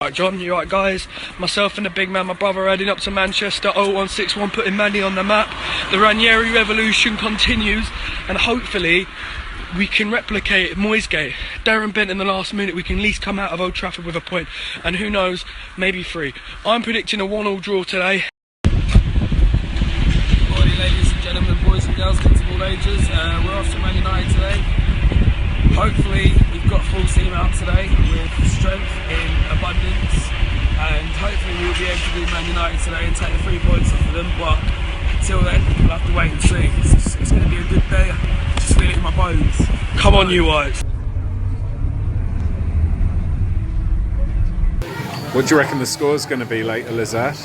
Right, John, you right, guys? Myself and the big man, my brother, heading up to Manchester. 0161 putting Manny on the map. The Ranieri revolution continues, and hopefully we can replicate Moisegate. Darren Bent in the last minute, we can at least come out of Old Trafford with a point, and who knows, maybe 3. I'm predicting a 1-1 draw today. Morning, ladies and gentlemen, boys and girls, kids of all ages. We're off to Man United today. Hopefully we've got full steam out today with strength in abundance, and hopefully we'll be able to do Man United today and take the 3 points off of them, but until then we'll have to wait and see. It's going to be a good day. I just feel it in my bones. Come on, you Whites. What do you reckon the score's going to be later, Lizette?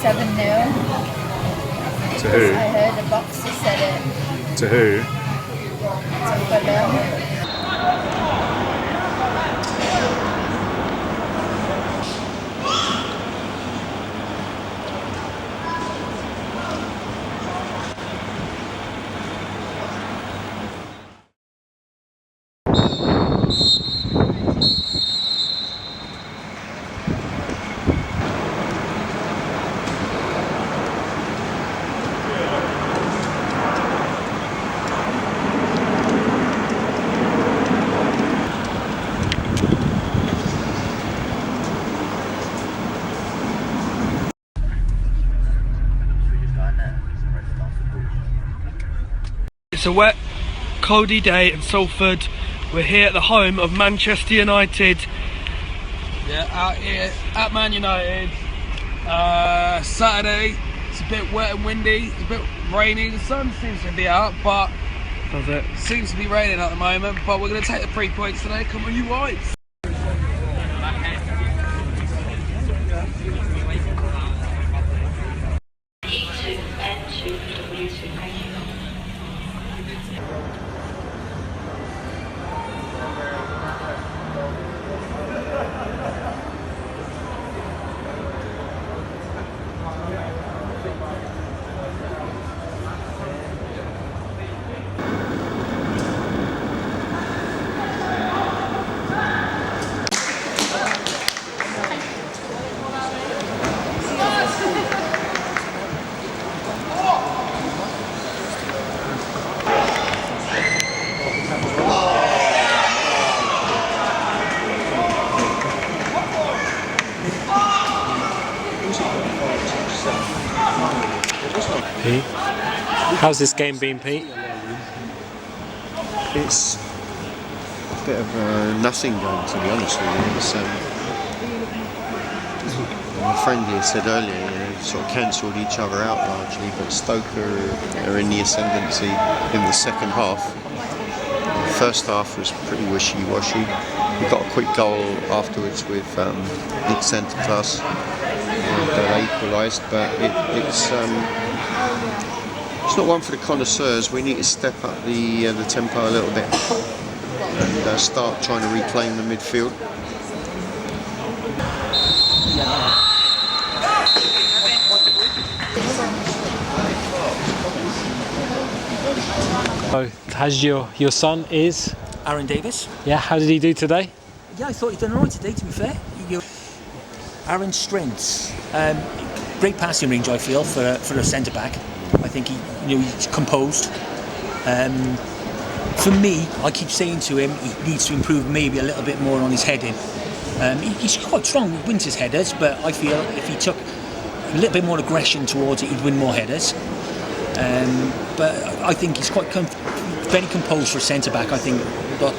7-0. To who? I heard the boxer said it. To who? To Fulham. It's a wet, coldy day in Salford. We're here at the home of Manchester United. Yeah, out here at Man United. Saturday, it's a bit wet and windy, it's a bit rainy. The sun seems to be out, but Does it? seems to be raining at the moment. But we're going to take the 3 points today. Come on, you Whites! Pete? How's this game been, Pete? It's a bit of a nothing game, to be honest with you. It's, my friend here said earlier, sort of cancelled each other out largely, but Stoke are in the ascendancy in the second half. The first half was pretty wishy-washy. We got a quick goal afterwards with Nick Centreclass that equalised, but it's not one for the connoisseurs. We need to step up the tempo a little bit and start trying to reclaim the midfield. So, has your son is? Aron Davies. Yeah, how did he do today? Yeah, I thought he'd done alright today, to be fair. Aron's strengths, great passing range, I feel, for a centre-back. I think he's composed. For me, I keep saying to him, he needs to improve maybe a little bit more on his heading. He's quite strong, he wins his headers, but I feel if he took a little bit more aggression towards it, he'd win more headers. But I think he's quite very composed for a centre-back. I think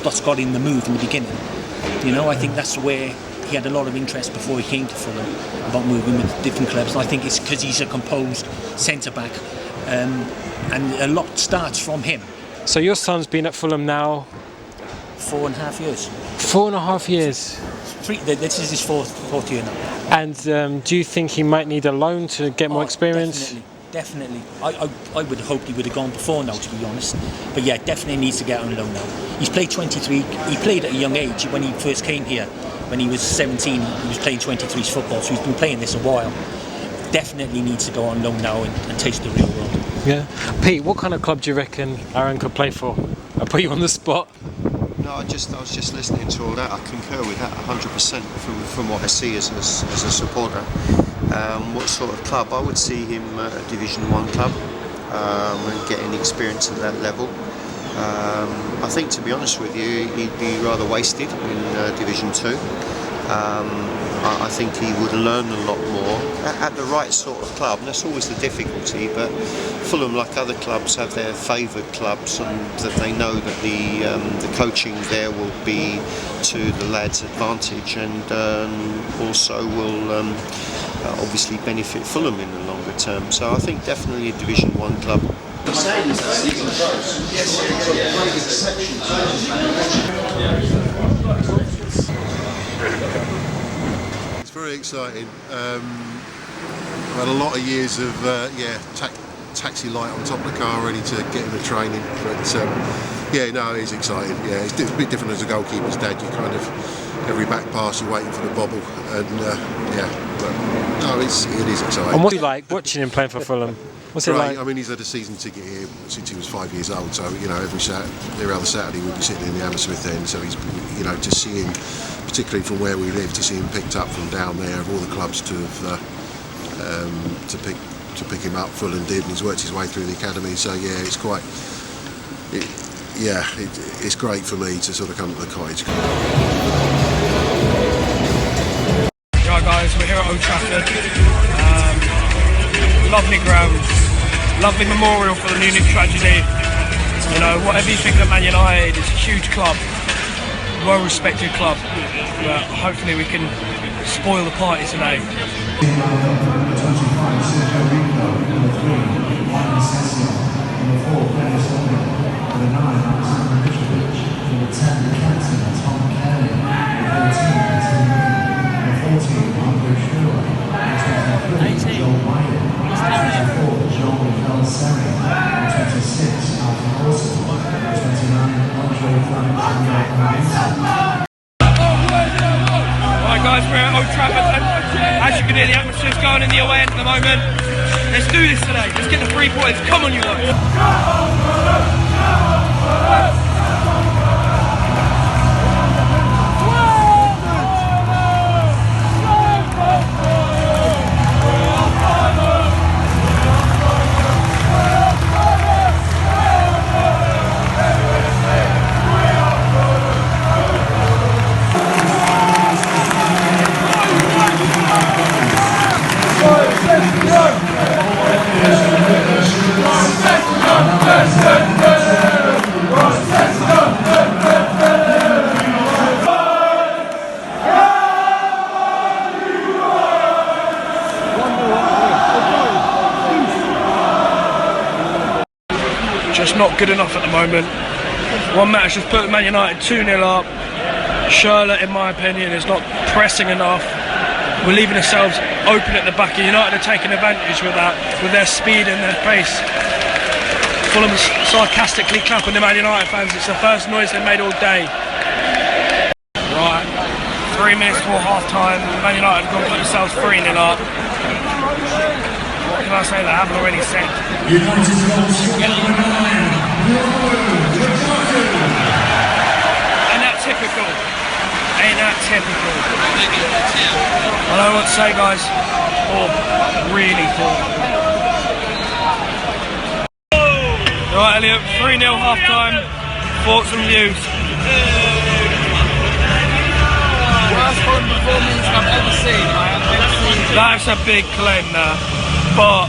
that's got in the move in the beginning. I think that's where he had a lot of interest before he came to Fulham about moving with different clubs. And I think it's because he's a composed centre-back, and a lot starts from him. So your son's been at Fulham now? 4.5 years. 4.5 years? This is his fourth year now. And do you think he might need a loan to get more experience? Definitely. I would have hoped he would have gone before now, to be honest. But yeah, definitely needs to get on loan now. He's played 23. He played at a young age when he first came here. When he was 17, he was playing 23s football, so he's been playing this a while. Definitely needs to go on loan now and taste the real world. Yeah. Pete, what kind of club do you reckon Aron could play for? I'll put you on the spot. No, I was just listening to all that. I concur with that 100% from what I see as a supporter. What sort of club? I would see him at a Division 1 club and getting experience at that level. I think, to be honest with you, he'd be rather wasted in Division 2. I think he would learn a lot more at the right sort of club, and that's always the difficulty. But Fulham, like other clubs, have their favoured clubs, and that they know that the coaching there will be to the lad's advantage, and also will obviously benefit Fulham in the longer term. So I think definitely a Division 1 club. It's very exciting. I've had a lot of years of taxi light on top of the car ready to get into training, but no, it's exciting. Yeah, it's a bit different as a goalkeeper's dad. You kind of every back pass you're waiting for the bobble, and but no, it is exciting. And what do you like watching him playing for Fulham? What's it like? I mean, he's had a season ticket here since he was 5 years old. So every other Saturday we'd be sitting in the Hammersmith end. So he's, to see him, particularly from where we live, to see him picked up from down there, of all the clubs to pick him up. Fulham did, and he's worked his way through the academy. So yeah, it's quite. It's great for me to sort of come to the Cottage. Right, guys, we're here at Old Trafford. Lovely grounds, lovely memorial for the Munich tragedy. Whatever you think of Man United, it's a huge club, well-respected club, but hopefully we can spoil the party today. Right guys, we're at Old Trafford, and as you can hear, the atmosphere's going in the away end at the moment. Let's do this today, let's get the 3 points, come on you lot! Just not good enough at the moment. Juan Mata has put Man United 2-0 up. Schürrle, in my opinion, is not pressing enough. We're leaving ourselves open at the back, and United are taking advantage with that, with their speed and their pace. Fulham's sarcastically clapping the Man United fans. It's the first noise they've made all day. Right, 3 minutes before half time, Man United have got to put themselves 3-0 up. What can I say that I haven't already said? Ain't that typical? Ain't that typical? I don't know what to say, guys. Poor, really poor. Right, Elliot, 3-0 half time. Thoughts and views. Worst Fulham performance I've ever seen. That's a big claim now. But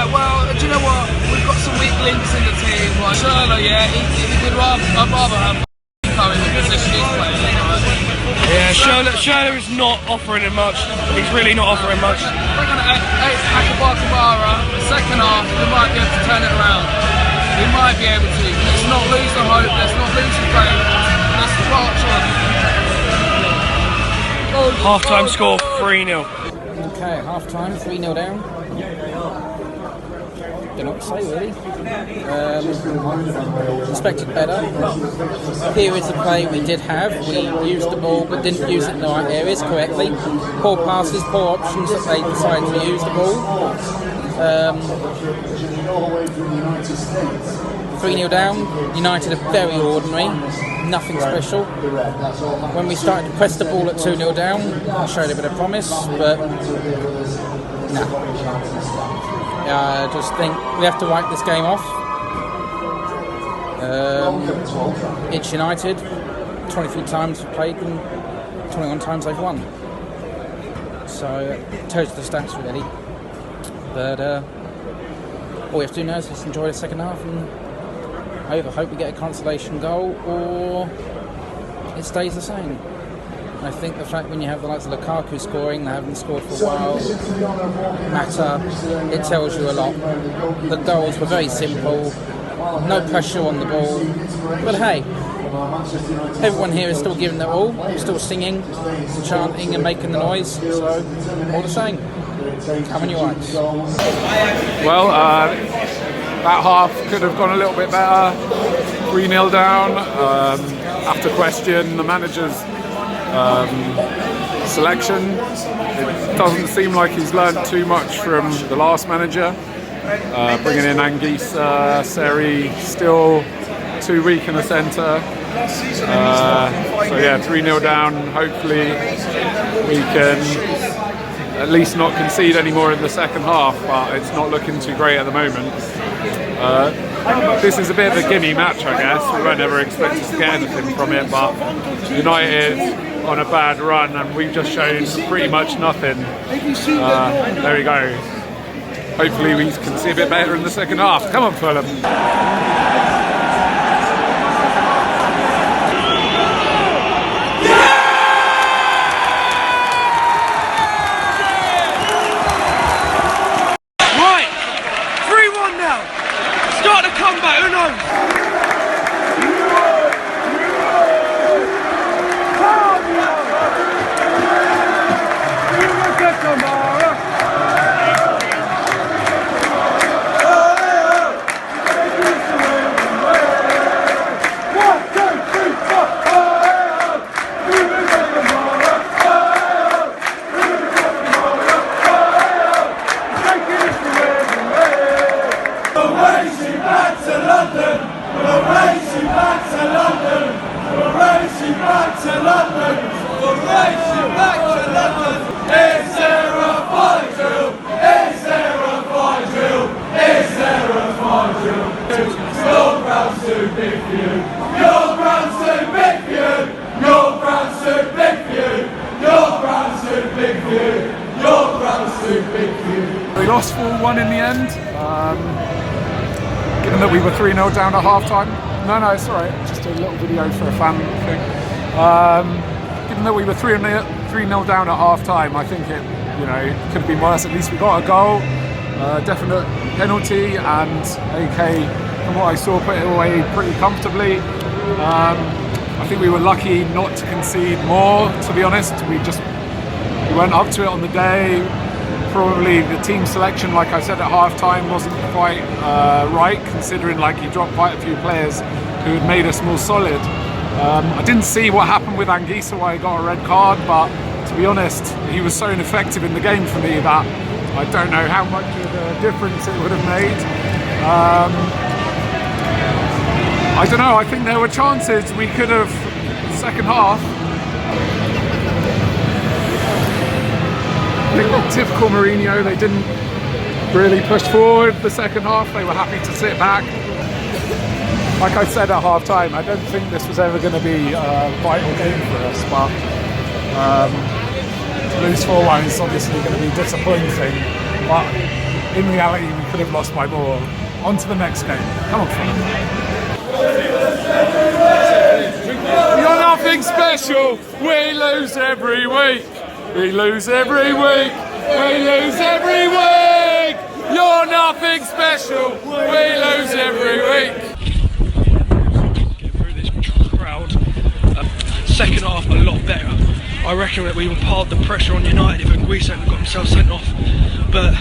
well, do you know what? We've got some weak links in the team. Like Schürrle, I'd rather have in the position he's playing. yeah, Schürrle is not offering him much. He's really not offering much. We're going to Aboubaker Kamara. The second half, we might be able to turn it around. We might be able to. Let's not lose the hope. Let's not lose the faith. Let's march on. Half-time score 3-0. Okay, half-time, 3-0 down. Don't know what to say really. Expected better. Periods of play we did have. We used the ball but didn't use it in the right areas correctly. Poor passes, poor options that they decided to use the ball. 3-0 down. United are very ordinary, nothing special. When we started to press the ball at 2-0 down, I showed a bit of promise, but no. I just think we have to write this game off. It's United. 23 times we've played them, 21 times they've won. So it tells you the stats really. But all we have to do now is just enjoy the second half and either hope we get a consolation goal or it stays the same. I think the fact when you have the likes of Lukaku scoring, they haven't scored for a while, Mata, it tells you a lot. The goals were very simple, no pressure on the ball, but hey, everyone here is still giving their all, still singing, chanting and making the noise, so all the same. Come on, you Whites. Well, that half could have gone a little bit better. 3-0 down. After question, the manager's selection. It doesn't seem like he's learnt too much from the last manager. Bringing in Anguissa, Seri, still too weak in the centre. So yeah, 3-0 down. Hopefully we can at least not concede any more in the second half, but it's not looking too great at the moment. This is a bit of a gimme match, I guess. We won't ever expect to get anything from it, but United on a bad run and we've just shown pretty much nothing. There we go. Hopefully we can see a bit better in the second half. Come on, Fulham. Right, 3-1 now. Start the comeback, who knows? We lost 4-1 in the end. Given that we were 3-0 down at half time. No, it's alright, just a little video for a fan thing. Given that we were 3-0 down at half time, I think it could have been worse. At least we got a goal, definite penalty, and AK, from what I saw, put it away pretty comfortably. I think we were lucky not to concede more, to be honest. We went up to it on the day. Probably the team selection, like I said at half time, wasn't quite right, considering he dropped quite a few players who had made us more solid. I didn't see what happened with Anguissa, why he got a red card, but to be honest, he was so ineffective in the game for me that I don't know how much of a difference it would have made. I don't know, I think there were chances we could have, second half. I think typical Mourinho, they didn't really push forward the second half, they were happy to sit back. Like I said at half time, I don't think this was ever going to be a vital game for us, but to lose 4-1 is obviously going to be disappointing, but in reality we could have lost by more. On to the next game. Come on, Fulham. You're nothing special, we lose every week. We lose every week, we lose every week. You're nothing special, we lose every week. Get through this crowd. Second half a lot better. I reckon that we were part of the pressure on United if Anguissa hadn't got himself sent off. But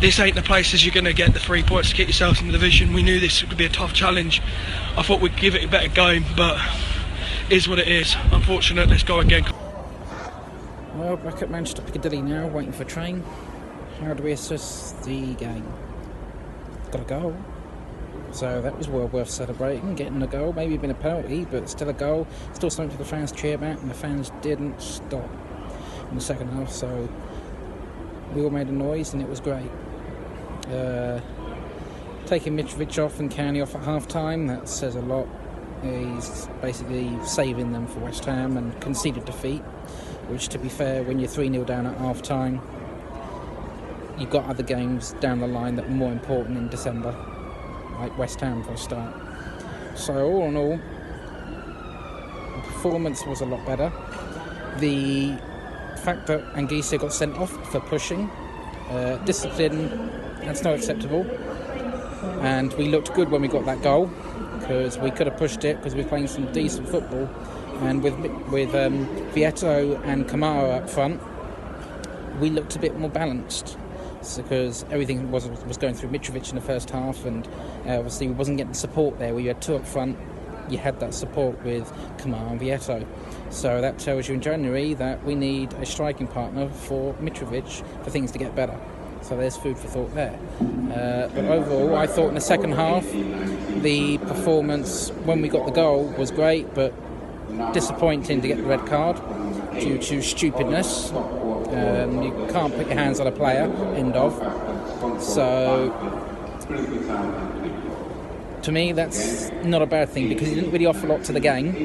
this ain't the places you're going to get the 3 points to get yourselves in the division. We knew this would be a tough challenge. I thought we'd give it a better game, but it is what it is. Unfortunate, let's go again. Well, back at Manchester Piccadilly now, waiting for a train. How do we assess the game? Got a goal. So that was well worth celebrating, getting a goal, maybe been a penalty, but still a goal, still something for the fans to cheer about, and the fans didn't stop in the second half, so we all made a noise and it was great. Taking Mitrovic off and County off at half-time, that says a lot. He's basically saving them for West Ham and conceded defeat, which, to be fair, when you're 3-0 down at half-time, you've got other games down the line that are more important in December, like West Ham for a start. So all in all, the performance was a lot better. The fact that Anguissa got sent off for pushing, discipline, that's not acceptable. And we looked good when we got that goal, because we could have pushed it because we were playing some decent football. And with Vieto and Kamara up front, we looked a bit more balanced. Because everything was going through Mitrovic in the first half, and obviously we wasn't getting support there. We had two up front, you had that support with Kamara and Vieto. So that tells you in January that we need a striking partner for Mitrovic for things to get better. So there's food for thought there. But overall, I thought in the second half, the performance when we got the goal was great, but disappointing to get the red card due to stupidness. You can't put your hands on a player, end of. So, to me, that's not a bad thing, because he didn't really offer a lot to the game,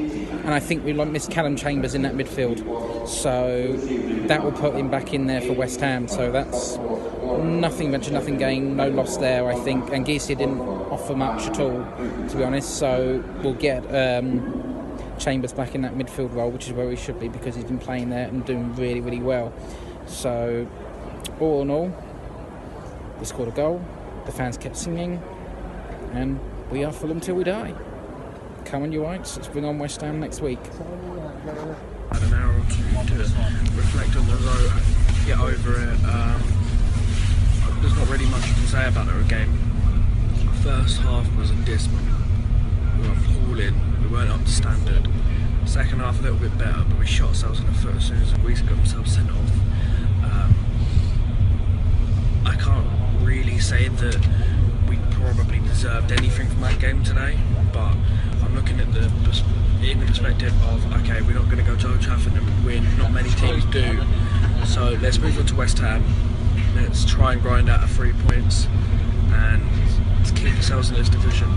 and I think we missed Callum Chambers in that midfield. So, that will put him back in there for West Ham. So, that's nothing venture, nothing gain, no loss there, I think. Anguissa didn't offer much at all, to be honest. So, we'll get Chambers back in that midfield role, which is where he should be, because he's been playing there and doing really, really well. So, all in all, we scored a goal, the fans kept singing, and we are Fulham till we die. Come on, you Whites, let's bring on West Ham next week. Had an hour or two to reflect on the result, get over it. There's not really much you can say about the game. First half was dismal. We were appalling, we weren't up to standard. Second half a little bit better, but we shot ourselves in the foot as soon as Anguissa got himself sent off. I can't really say that we probably deserved anything from that game today, but I'm looking at in the perspective of, okay, we're not going to go to Old Trafford and win, not many teams do, so let's move on to West Ham, let's try and grind out 3 points and keep ourselves in this division.